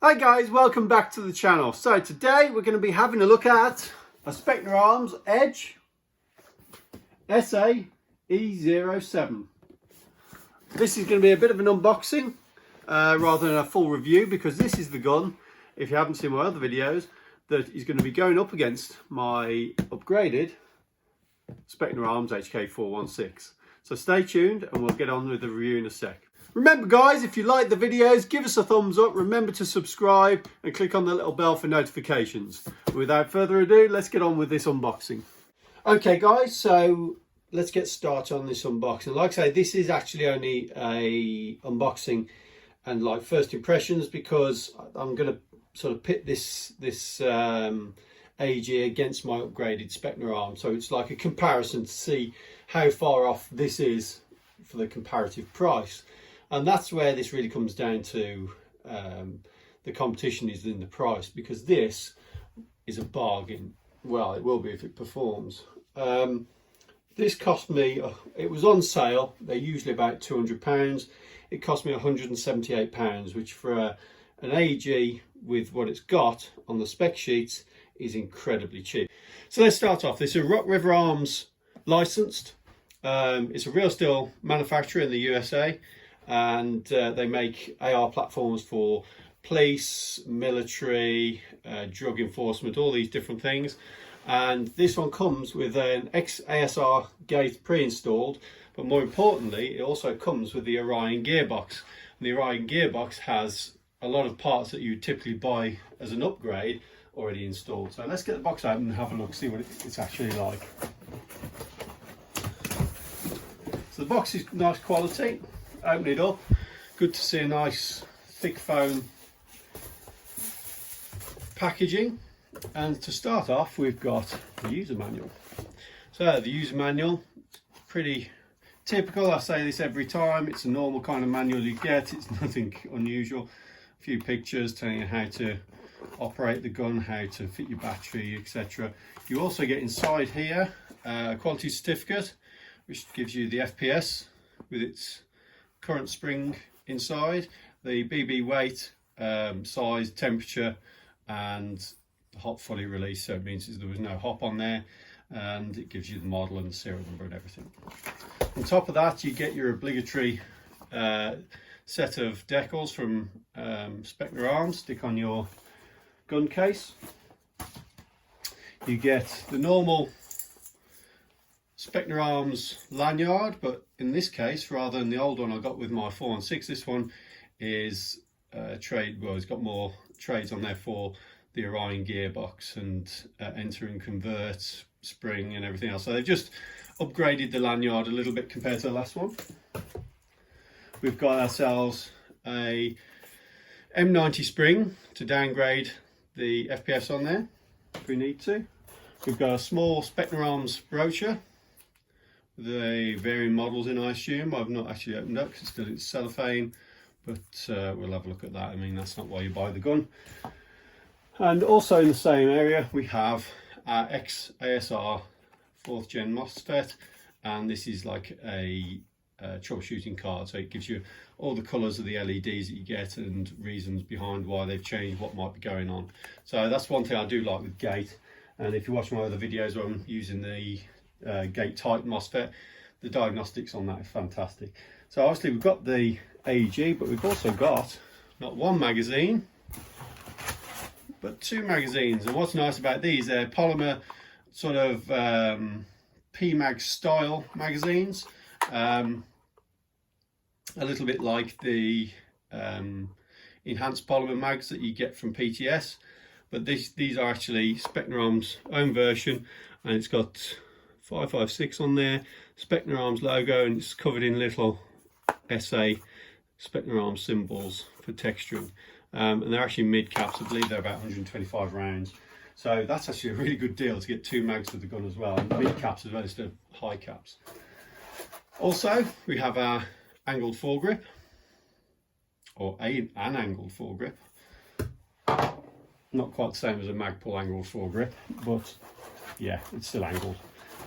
Hi guys, welcome back to the channel. So today we're going to be having a look at a Specna Arms Edge SA-E07. This is going to be a bit of an unboxing rather than a full review, because this is the gun, if you haven't seen my other videos, that is going to be going up against my upgraded Specna Arms HK416. So stay tuned and we'll get on with the review in a sec. Remember guys, if you like the videos, give us a thumbs up, remember to subscribe and click on the little bell for notifications. Without further ado, let's get on with this unboxing. Okay guys, so let's get started on this unboxing. Like I say, this is actually only a unboxing and like first impressions, because I'm going to sort of pit this AG against my upgraded Specna Arm. So it's like a comparison to see how far off this is for the comparative price. And that's where this really comes down to, the competition is in the price, because this is a bargain. Well, it will be if it performs. This cost me, it was on sale, they're usually about £200. It cost me £178, which for an AG with what it's got on the spec sheets is incredibly cheap. So let's start off. This is Rock River Arms licensed. It's a real steel manufacturer in the USA. And they make AR platforms for police, military, drug enforcement, all these different things. And this one comes with an ASR gate pre-installed, but more importantly, it also comes with the Orion gearbox. And the Orion gearbox has a lot of parts that you typically buy as an upgrade already installed. So let's get the box out and have a look, see what it's actually like. So the box is nice quality. Open it up, good to see a nice thick foam packaging. And to start off, we've got the user manual. So the user manual, pretty typical. I say this every time, it's a normal kind of manual you get, it's nothing unusual. A few pictures telling you how to operate the gun, how to fit your battery, etc. You also get inside here a quality certificate which gives you the FPS with its current spring inside, the BB weight, size, temperature, and the hop fully released, so it means there was no hop on there, and it gives you the model and the serial number and everything. On top of that, you get your obligatory set of decals from Specna Arms, stick on your gun case. You get the normal Specna Arms lanyard, but in this case, rather than the old one I got with my 416, this one is trade. Well, it's got more trades on there for the Orion gearbox and enter and convert, spring and everything else. So they've just upgraded the lanyard a little bit compared to the last one. We've got ourselves a M90 spring to downgrade the FPS on there if we need to. We've got a small Specna Arms brochure. The varying models in, I assume. I've not actually opened up because it's still in cellophane, but we'll have a look at that. I mean, that's not why you buy the gun. And also in the same area, we have our ASR 4th gen MOSFET, and this is like a troubleshooting card, so it gives you all the colours of the LEDs that you get and reasons behind why they've changed, what might be going on. So that's one thing I do like with Gate, and if you watch my other videos where I'm using the gate type MOSFET, the diagnostics on that is fantastic. So obviously we've got the AEG, but we've also got not one magazine but two magazines. And what's nice about these, they're polymer sort of PMAG style magazines, a little bit like the enhanced polymer mags that you get from PTS, but these are actually Specna Arms own version, and it's got 556 on there, Specna Arms logo, and it's covered in little SA Specna Arms symbols for texturing. And they're actually mid caps, I believe they're about 125 rounds. So that's actually a really good deal to get two mags with the gun as well, and mid caps as well instead of high caps. Also, we have our angled foregrip, or an angled foregrip. Not quite the same as a Magpul angled foregrip, but yeah, it's still angled.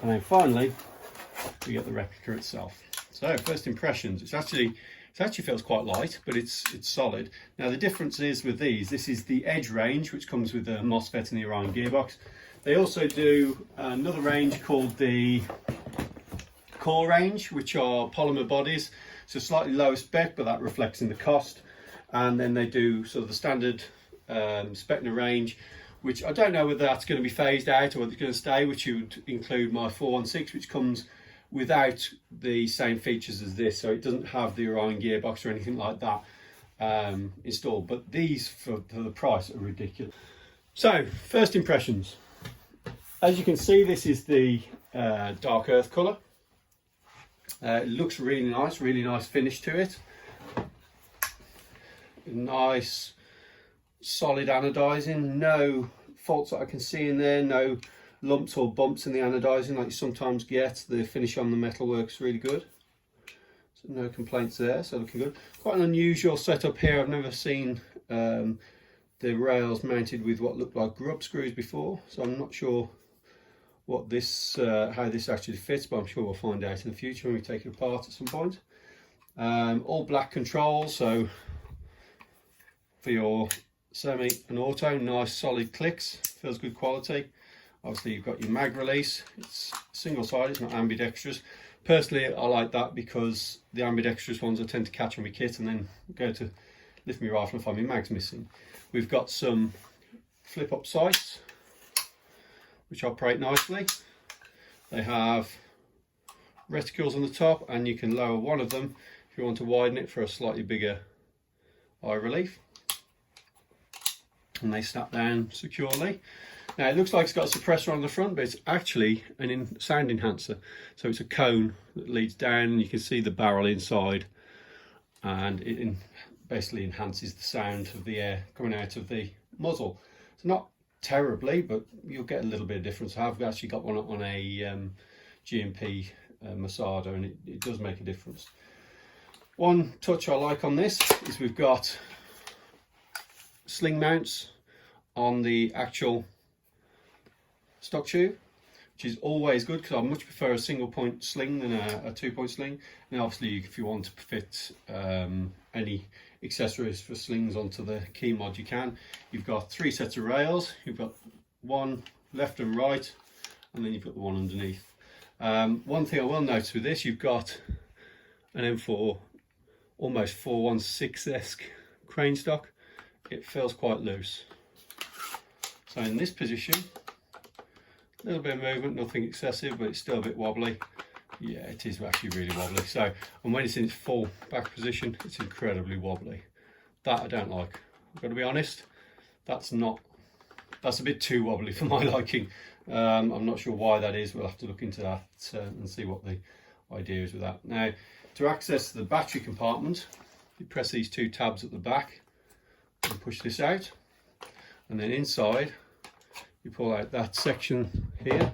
And then finally, we get the replica itself. So first impressions, it's actually It actually feels quite light, but it's solid. Now the difference is with these, this is the Edge range, which comes with the MOSFET and the Orion gearbox. They also do another range called the Core range, which are polymer bodies, so slightly lower spec, but that reflects in the cost. And then they do sort of the standard Specna range, which I don't know whether that's going to be phased out or whether it's going to stay, which would include my 416, which comes without the same features as this, so it doesn't have the Orion gearbox or anything like that installed. But these, for the price, are ridiculous. So, first impressions. As you can see, this is the dark earth colour. It looks really nice finish to it. Nice, solid anodizing. No faults that I can see in there. No lumps or bumps in the anodizing like you sometimes get. The finish on the metal works really good. So no complaints there, so looking good. Quite an unusual setup here. I've never seen the rails mounted with what looked like grub screws before, so I'm not sure what this, how this actually fits, but I'm sure we'll find out in the future when we take it apart at some point. All black controls, so for your semi and auto, nice solid clicks, feels good quality. Obviously you've got your mag release, it's single sided, it's not ambidextrous. Personally I like that because the ambidextrous ones I tend to catch on my kit and then go to lift my rifle and find my mags missing. We've got some flip up sights which operate nicely. They have reticules on the top and you can lower one of them if you want to widen it for a slightly bigger eye relief. And they snap down securely. Now it looks like it's got a suppressor on the front, but it's actually a sound enhancer. So it's a cone that leads down and you can see the barrel inside, and it basically enhances the sound of the air coming out of the muzzle. It's not terribly, but you'll get a little bit of difference. I've actually got one on a G&P Masada, and it does make a difference. One touch I like on this is we've got sling mounts on the actual stock tube, which is always good because I much prefer a single point sling than a 2-point sling. And obviously if you want to fit any accessories for slings onto the key mod, you can. You've got 3 sets of rails, you've got one left and right, and then you've got the one underneath. One thing I will notice with this, you've got an M4 almost 416-esque crane stock. It feels quite loose. So in this position, a little bit of movement, nothing excessive, but it's still a bit wobbly. Yeah, it is actually really wobbly. So, and when it's in its full back position, it's incredibly wobbly. That I don't like. I've got to be honest, that's a bit too wobbly for my liking. I'm not sure why that is. We'll have to look into that and see what the idea is with that. Now, to access the battery compartment, you press these 2 tabs at the back and push this out, and then inside you pull out that section here,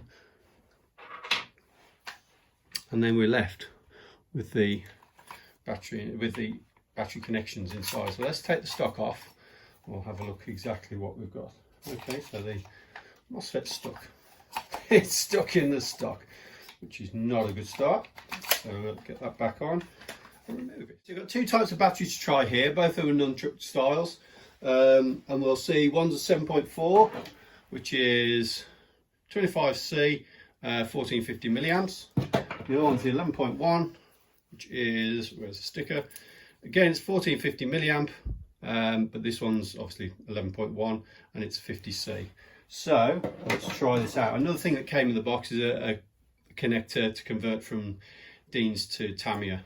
and then we're left with the battery connections inside. So let's take the stock off. We'll have a look exactly what we've got. Okay, so the MOSFET's stuck. It's stuck in the stock, which is not a good start. So we'll get that back on and remove it. So you've got 2 types of batteries to try here. Both of them are nunchuck styles. And we'll see one's a 7.4, which is 25C, 1450 milliamps. The other one's the 11.1, which is, where's the sticker? Again, it's 1450 milliamp, but this one's obviously 11.1 and it's 50C. So let's try this out. Another thing that came in the box is a connector to convert from Dean's to Tamiya.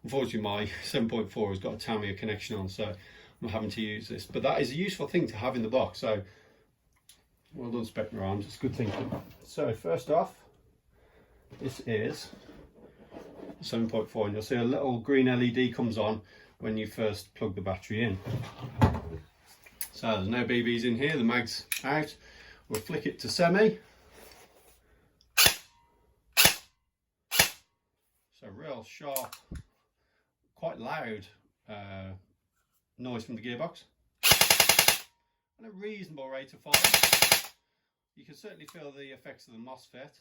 Unfortunately, my 7.4 has got a Tamiya connection on, so I'm having to use this. But that is a useful thing to have in the box. So well done, Specna Arms. It's good thinking. So first off, this is 7.4, and you'll see a little green LED comes on when you first plug the battery in. So there's no BBs in here, the mag's out. We'll flick it to semi. So real sharp, quite loud noise from the gearbox, and a reasonable rate of fire. You can certainly feel the effects of the MOSFET.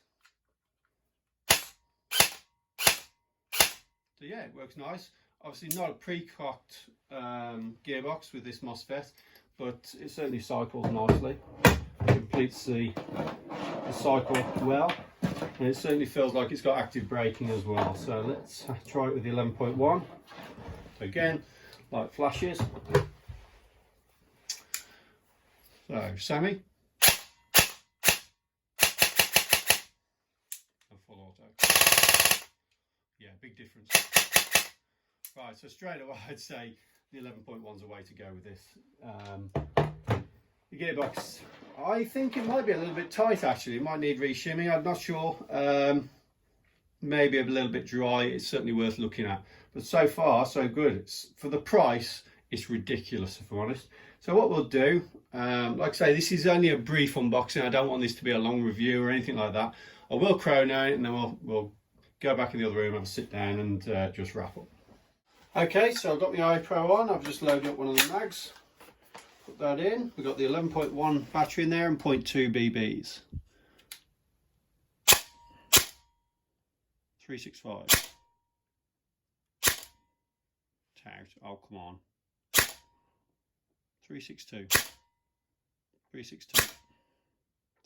So yeah, it works nice. Obviously not a pre-cocked gearbox with this MOSFET, but it certainly cycles nicely. Completes the cycle well, and it certainly feels like it's got active braking as well. So let's try it with the 11.1. So again, light flashes. So semi and full auto. Yeah, big difference. Right, so straight away I'd say the 11.1's a way to go with this. The gearbox, I think it might be a little bit tight actually. It might need re-shimming, I'm not sure. Maybe a little bit dry. It's certainly worth looking at. But so far, so good. For the price, it's ridiculous if I'm honest. So what we'll do, like I say, this is only a brief unboxing. I don't want this to be a long review or anything like that. I will chrono it and then we'll go back in the other room, have a sit down and just wrap up. Okay, so I've got my iPro on. I've just loaded up one of the mags. Put that in. We've got the 11.1 battery in there and 0.2 BBs. 365. Tout. Oh, come on. 362. 362.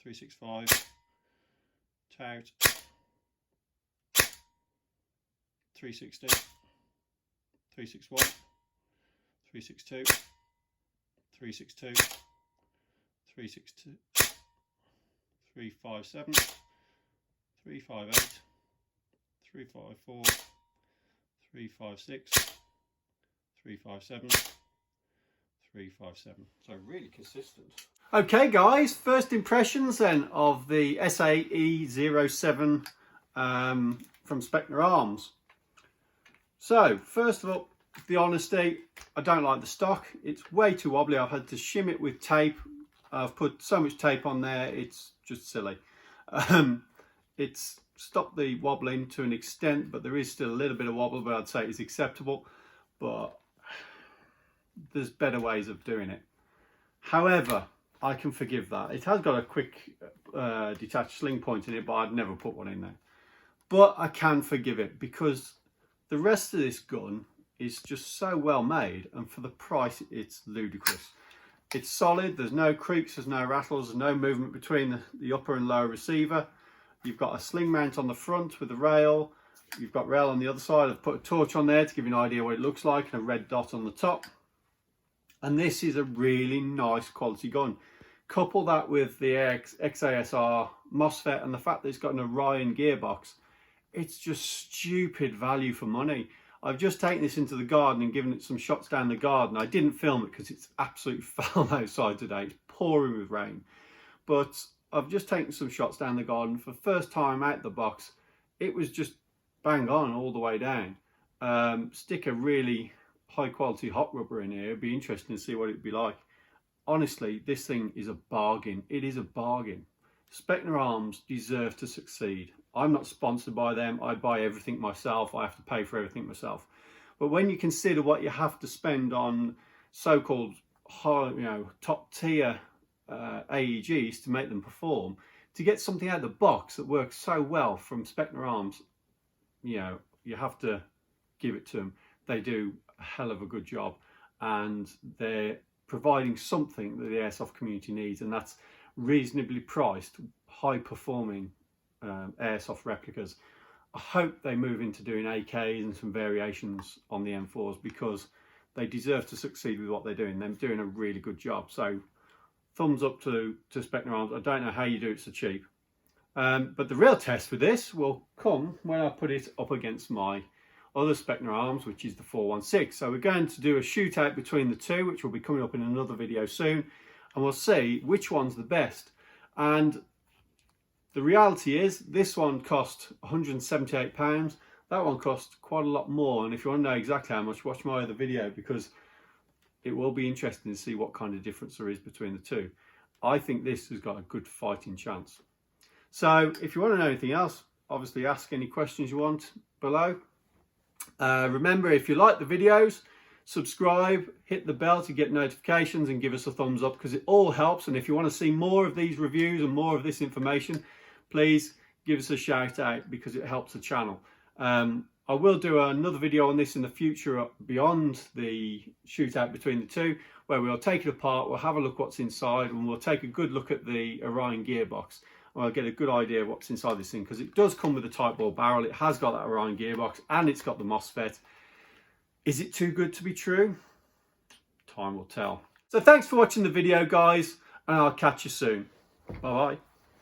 365. Tout. 360. 361. 362. 362, 362, 357, 358, 354, 356, 357, 357. So really consistent. Okay guys, first impressions then of the SA-E07 from Specna Arms. So first of all, the honesty, I don't like the stock. It's way too wobbly. I've had to shim it with tape. I've put so much tape on there, it's just silly. It's stopped the wobbling to an extent, but there is still a little bit of wobble, but I'd say it's acceptable. But there's better ways of doing it. However, I can forgive that. It has got a quick detached sling point in it, but I'd never put one in there. But I can forgive it because the rest of this gun is just so well made, and for the price it's ludicrous. It's solid, there's no creaks, there's no rattles, there's no movement between the upper and lower receiver. You've got a sling mount on the front with a rail, you've got rail on the other side. I've put a torch on there to give you an idea what it looks like, and a red dot on the top. And this is a really nice quality gun. Couple that with the XASR MOSFET and the fact that it's got an Orion gearbox, it's just stupid value for money. I've just taken this into the garden and given it some shots down the garden. I didn't film it because it's absolutely foul outside today. It's pouring with rain. But I've just taken some shots down the garden. For the first time out the box, it was just bang on all the way down. Stick a really high quality hot rubber in here. It'd be interesting to see what it'd be like. Honestly, this thing is a bargain. It is a bargain. Specna Arms deserve to succeed. I'm not sponsored by them. I buy everything myself. I have to pay for everything myself. But when you consider what you have to spend on so-called high, top tier AEGs to make them perform, to get something out of the box that works so well from Specna Arms, you have to give it to them. They do a hell of a good job, and they're providing something that the airsoft community needs, and that's reasonably priced, high performing airsoft replicas. I hope they move into doing AKs and some variations on the M4s, because they deserve to succeed with what they're doing. They're doing a really good job. So thumbs up to Specna Arms. I don't know how you do it so cheap. But the real test for this will come when I put it up against my other Specna Arms, which is the 416. So we're going to do a shootout between the two, which will be coming up in another video soon, and we'll see which one's the best. And the reality is, this one cost £178. That one cost quite a lot more. And if you want to know exactly how much, watch my other video, because it will be interesting to see what kind of difference there is between the two. I think this has got a good fighting chance. So if you want to know anything else, obviously ask any questions you want below. Remember, if you like the videos, subscribe, hit the bell to get notifications, and give us a thumbs up, because it all helps. And if you want to see more of these reviews and more of this information, please give us a shout out, because it helps the channel. I will do another video on this in the future beyond the shootout between the two, where we'll take it apart, we'll have a look what's inside, and we'll take a good look at the Orion gearbox. And I'll get a good idea of what's inside this thing, because it does come with a tight ball barrel, it has got that Orion gearbox, and it's got the MOSFET. Is it too good to be true? Time will tell. So thanks for watching the video, guys, and I'll catch you soon. Bye bye.